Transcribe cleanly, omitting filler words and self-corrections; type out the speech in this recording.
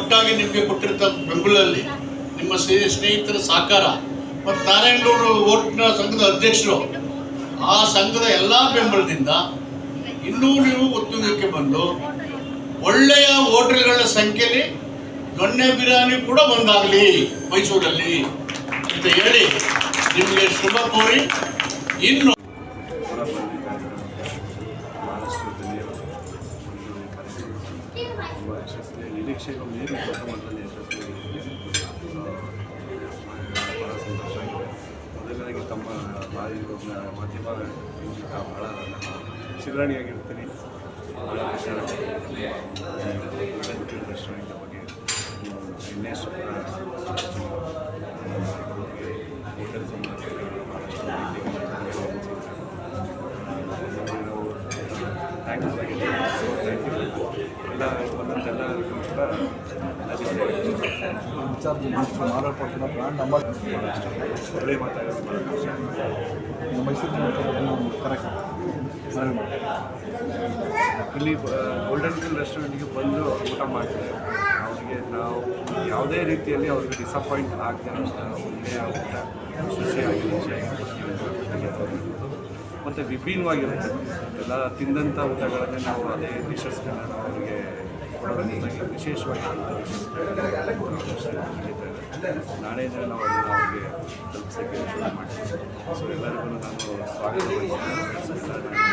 ಒಟ್ಟಾಗಿ ನಿಮಗೆ ಕೊಟ್ಟಿರ್ತಕ್ಕಂಥ ಬೆಂಬಲದಲ್ಲಿ ನಿಮ್ಮ ಸ್ನೇಹಿತರ ಸಹಕಾರ ಮತ್ತು ನಾರಾಯಣಗೌಡರು ಓಟ್ನ ಸಂಘದ ಅಧ್ಯಕ್ಷರು ಆ ಸಂಘದ ಎಲ್ಲ ಬೆಂಬಲದಿಂದ ಇನ್ನೂ ನೀವು ಒತ್ತುಗಕ್ಕೆ ಬಂದು ಒಳ್ಳೆಯ ಹೋಟೆಲ್ಗಳ ಸಂಖ್ಯೆಯಲ್ಲಿ ದೊಣ್ಣೆ ಬಿರಿಯಾನಿ ಕೂಡ ಬಂದಾಗಲಿ ಮೈಸೂರಲ್ಲಿ ಅಂತ ಹೇಳಿ ನಿಮಗೆ ಶುಭ ಕೋರಿ ಇನ್ನು ನಿರೀಕ್ಷೆಗಳು ಮೀರಿ ದೊಡ್ಡ ಮಟ್ಟದಲ್ಲಿ ಯಶಸ್ವಿಯಾಗಿದೆ. ಬಹಳ ಸಂತೋಷ ಆಗಿದೆ. ಮೊದಲನೇದಾಗಿ ತಮ್ಮ ಮಾಧ್ಯಮ ಬಹಳ ಶಿವರಾಣಿಯಾಗಿರ್ತೀನಿ. ಭಾಳ ರೆಸ್ಟೋರೆಂಟ್ ಬಗ್ಗೆ ಇನ್ನೇಶ್ ಹೋಟೆಲ್ ಸಂಬಂಧ ಭಾಳಷ್ಟು ಥ್ಯಾಂಕ್ಸ್ ಆಗಿದೆ. ಥ್ಯಾಂಕ್ ಯು ಎಲ್ಲ ಒಂದೊಂದೆಲ್ಲರಿಗೂ ಕೂಡ ಇನ್ಚಾರ್ಜ್ ಮಿನಿಸ್ಟರ್ ಮಾರಾಟಪಟ್ಟಿನ ಬ್ರ್ಯಾಂಡ್ ನಂಬರ್ ಒಳ್ಳೆ ಮಾತಾಡೋದು ಭಾಳ ಖುಷಿ. ಮೈಸೂರು ಕರೆಕ್ಟ್ ಇಲ್ಲಿ ಗೋಲ್ಡನ್ ಹಿಲ್ ರೆಸ್ಟೋರೆಂಟ್ಗೆ ಬಂದು ಊಟ ಮಾಡ್ತಾರೆ. ಅವರಿಗೆ ನಾವು ಯಾವುದೇ ರೀತಿಯಲ್ಲಿ ಅವ್ರಿಗೆ ಡಿಸಪಾಯಿಂಟ್ ಆಗದೆ ಒಳ್ಳೆಯ ಊಟ ಶುಚಿಯಾಗಿ ಮತ್ತು ವಿಭಿನ್ನವಾಗಿರುತ್ತೆ. ಎಲ್ಲ ತಿಂದಂಥ ಊಟಗಳನ್ನೇ ನಾವು ಅದೇ ಡಿಶಸ್ಗಳನ್ನ ನಾವು ಅವರಿಗೆ ಕೊಡೋದ್ರಿಂದಾಗಿ ವಿಶೇಷವಾಗಿ ನಾಳೆ ದಿನ ನಾವು ಅದನ್ನು ಅವ್ರಿಗೆ ತಲುಪಿಸೋಕ್ಕೆ ಶುರು ಮಾಡ್ತೀವಿ. ಸೊ ಎಲ್ಲರಿಗೂ ನಾನು ಸ್ವಾಗತ ಬಯಸ್ತೇನೆ.